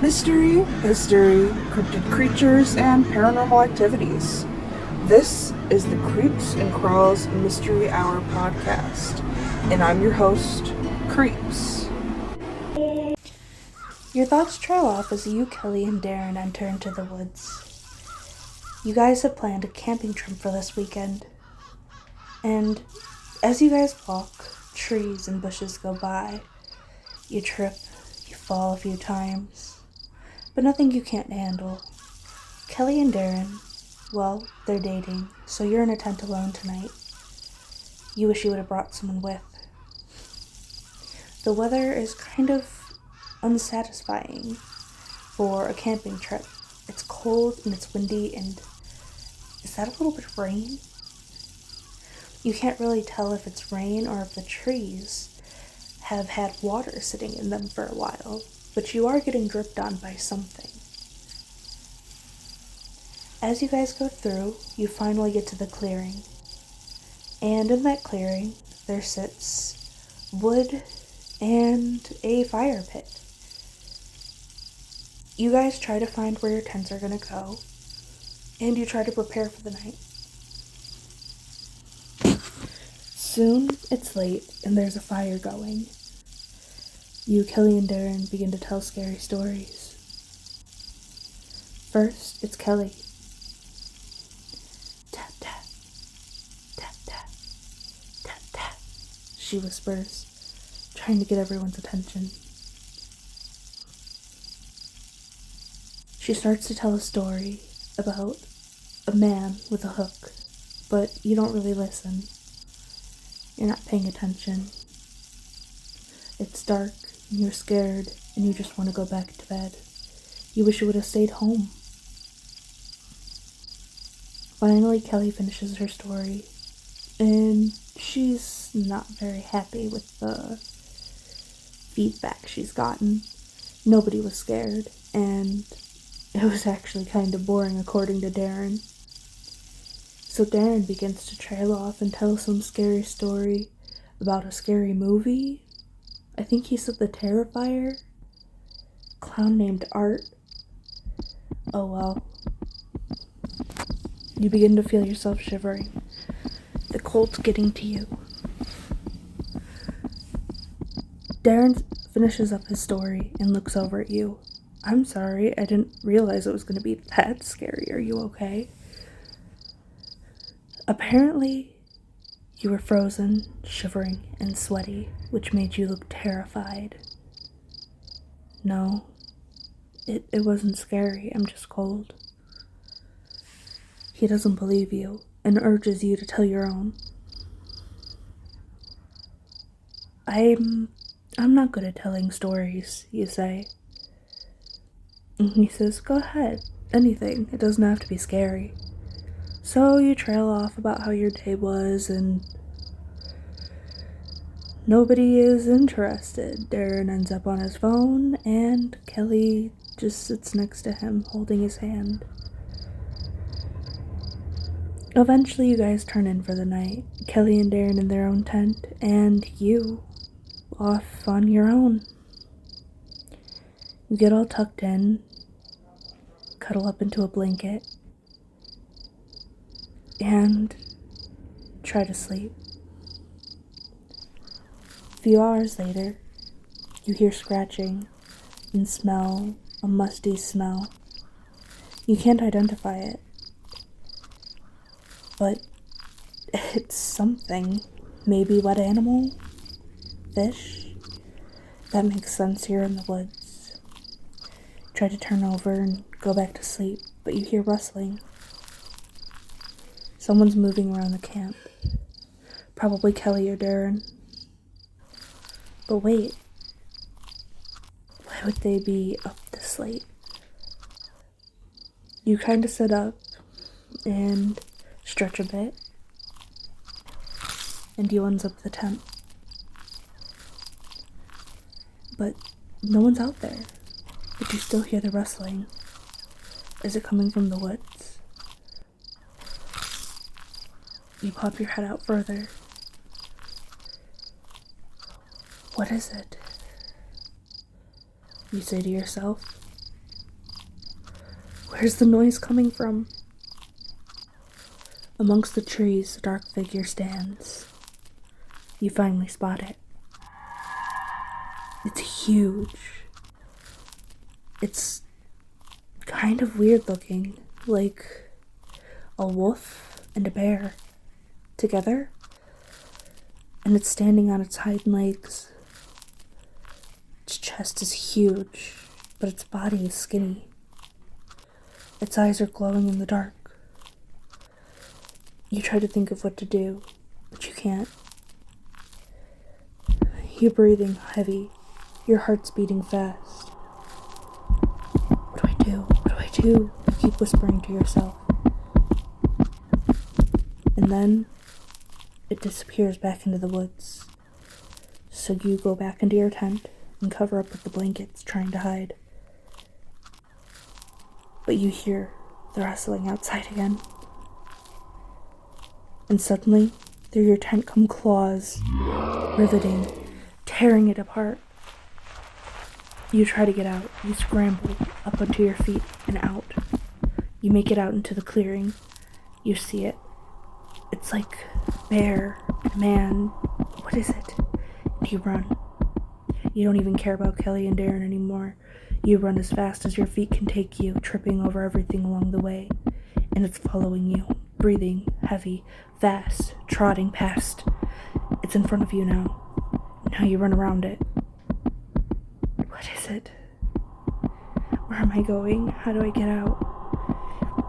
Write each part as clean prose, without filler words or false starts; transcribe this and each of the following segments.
Mystery, history, cryptid creatures, and paranormal activities. This is the Creeps and Crawls Mystery Hour podcast, and I'm your host, Creeps. Your thoughts trail off as you, Kelly, and Darren enter into the woods. You guys have planned a camping trip for this weekend, and as you guys walk, trees and bushes go by. You trip, you fall a few times, but nothing you can't handle. Kelly and Darren, well, they're dating, so you're in a tent alone tonight. You wish you would have brought someone with. The weather is kind of unsatisfying for a camping trip. It's cold and it's windy, and is that a little bit of rain? You can't really tell if it's rain or if the trees have had water sitting in them for a while, but you are getting dripped on by something. As you guys go through, you finally get to the clearing, and in that clearing there sits wood and a fire pit. You guys try to find where your tents are going to go, and you try to prepare for the night. Soon it's late and there's a fire going. You, Kelly, and Darren begin to tell scary stories. First, it's Kelly. Tap, tap, tap, tap, tap, tap, she whispers, trying to get everyone's attention. She starts to tell a story about a man with a hook, but you don't really listen. You're not paying attention. It's dark, and you're scared, and you just want to go back to bed. You wish you would have stayed home. Finally, Kelly finishes her story, and she's not very happy with the feedback she's gotten. Nobody was scared, and it was actually kind of boring according to Darren. So Darren begins to trail off and tell some scary story about a scary movie. I think he said The Terrifier. Clown named Art. Oh well. You begin to feel yourself shivering. The cold's getting to you. Darren finishes up his story and looks over at you. I'm sorry, I didn't realize it was going to be that scary. Are you okay? Apparently, you were frozen, shivering, and sweaty, which made you look terrified. No, it wasn't scary, I'm just cold. He doesn't believe you, and urges you to tell your own. I'm not good at telling stories, you say. And he says, go ahead, anything, it doesn't have to be scary. So you trail off about how your day was, and nobody is interested. Darren ends up on his phone, and Kelly just sits next to him, holding his hand. Eventually you guys turn in for the night, Kelly and Darren in their own tent, and you off on your own. You get all tucked in, cuddle up into a blanket, and try to sleep. A few hours later, you hear scratching and smell a musty smell. You can't identify it, but it's something. Maybe wet animal? Fish? That makes sense here in the woods. You try to turn over and go back to sleep, but you hear rustling. Someone's moving around the camp. Probably Kelly or Darren. But wait. Why would they be up this late? You kind of sit up and stretch a bit, and you unzip the tent. But no one's out there. But you still hear the rustling. Is it coming from the woods? You pop your head out further. What is it? You say to yourself. Where's the noise coming from? Amongst the trees, a dark figure stands. You finally spot it. It's huge. It's kind of weird looking, like a wolf and a bear together, and it's standing on its hind legs. Its chest is huge, but its body is skinny. Its eyes are glowing in the dark. You try to think of what to do, but you can't. You're breathing heavy. Your heart's beating fast. What do I do? What do I do? You keep whispering to yourself. And then it disappears back into the woods. So you go back into your tent and cover up with the blankets, trying to hide. But you hear the rustling outside again. And suddenly, through your tent come claws, riveting, tearing it apart. You try to get out. You scramble up onto your feet and out. You make it out into the clearing. You see it. It's like a bear and a man. What is it? And you run. You don't even care about Kelly and Darren anymore. You run as fast as your feet can take you, tripping over everything along the way. And it's following you, breathing heavy, fast, trotting past. It's in front of you now. Now you run around it. What is it? Where am I going? How do I get out?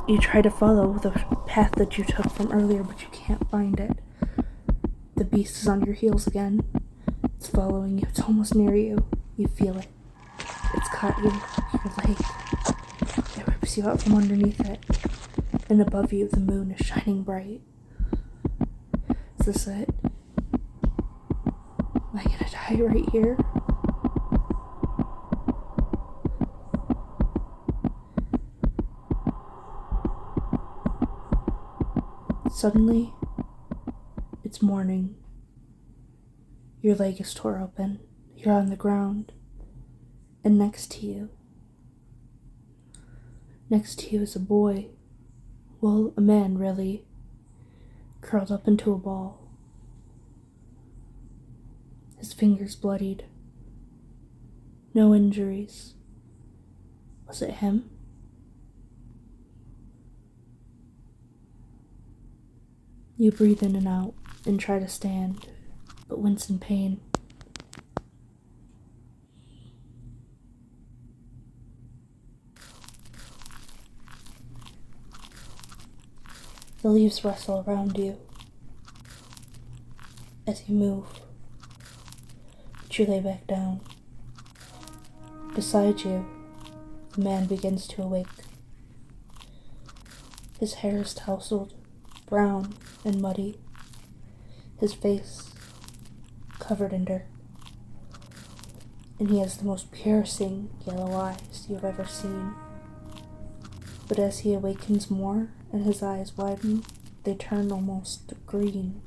You try to follow the path that you took from earlier, but you can't find it. The beast is on your heels again. It's following you. It's almost near you. You feel it. It's caught you. Your leg. It rips you out from underneath it. And above you, the moon is shining bright. Is this it? Am I gonna die right here? Suddenly, it's morning. Your leg is tore open. You're on the ground. And next to you is a boy. Well, a man, really. Curled up into a ball. His fingers bloodied. No injuries. Was it him? You breathe in and out and try to stand, but wince in pain. The leaves rustle around you as you move, but you lay back down. Beside you, the man begins to awake. His hair is tousled, brown and muddy, his face covered in dirt, and he has the most piercing yellow eyes you've ever seen. But as he awakens more and his eyes widen, they turn almost green,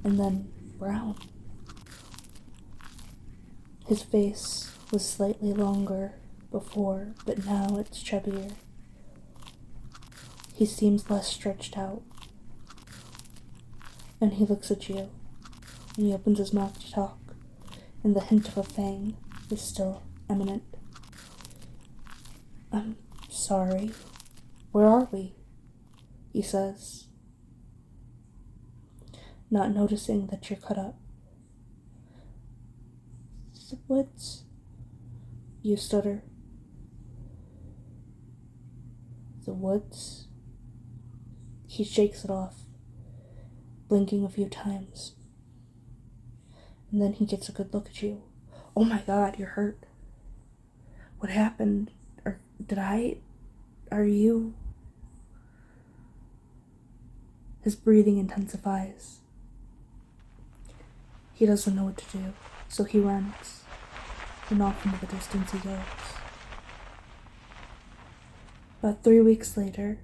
and then brown. His face was slightly longer before, but now it's chubbier. He seems less stretched out. And he looks at you, and he opens his mouth to talk, and the hint of a fang is still imminent. I'm sorry. Where are we? He says, not noticing that you're cut up. The woods, you stutter. The woods? He shakes it off, blinking a few times. And then he gets a good look at you. Oh my God, you're hurt. What happened? Or did I are you? His breathing intensifies. He doesn't know what to do, so he runs, and off into the distance he goes. About 3 weeks later,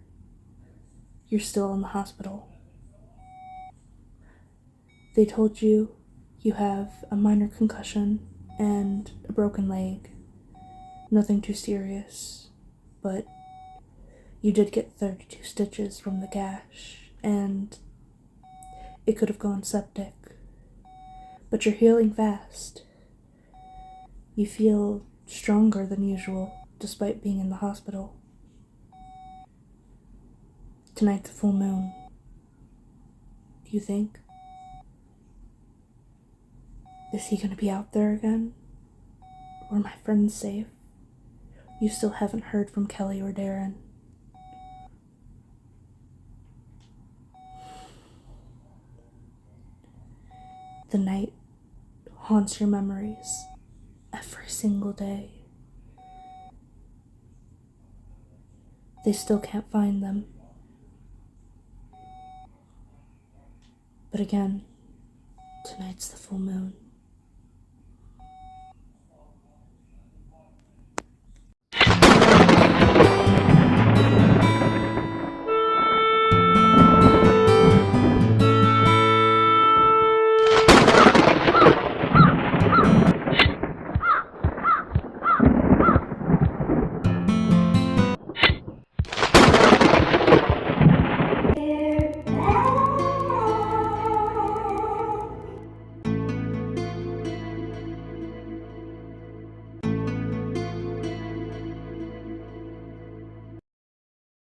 you're still in the hospital. They told you you have a minor concussion and a broken leg. Nothing too serious, but you did get 32 stitches from the gash, and it could have gone septic. But you're healing fast. You feel stronger than usual, despite being in the hospital. Tonight's a full moon. Do you think? Is he gonna be out there again? Were my friends safe? You still haven't heard from Kelly or Darren. The night haunts your memories every single day. They still can't find them. But again, tonight's the full moon.